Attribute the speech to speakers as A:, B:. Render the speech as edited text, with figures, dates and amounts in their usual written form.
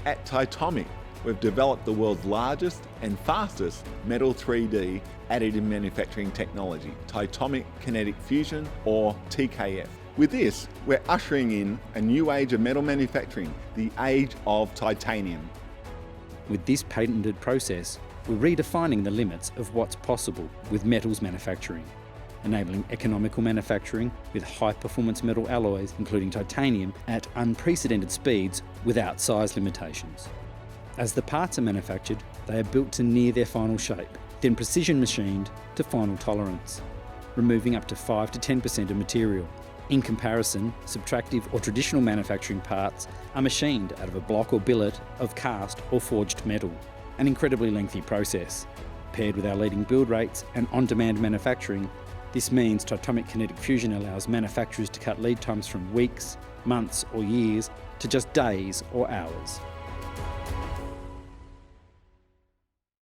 A: At Titomic, we've developed the world's largest and fastest metal 3D additive manufacturing technology, Titomic Kinetic Fusion, or TKF. With this, we're ushering in a new age of metal manufacturing, the age of titanium.
B: With this patented process, we're redefining the limits of what's possible with metals manufacturing, enabling economical manufacturing with high-performance metal alloys, including titanium, at unprecedented speeds without size limitations. As the parts are manufactured, they are built to near their final shape, then precision machined to final tolerance, removing up to 5 to 10% of material. In comparison, subtractive or traditional manufacturing parts are machined out of a block or billet of cast or forged metal, an incredibly lengthy process. Paired with our leading build rates and on-demand manufacturing, this means Titomic Kinetic Fusion allows manufacturers to cut lead times from weeks, months or years to just days or hours.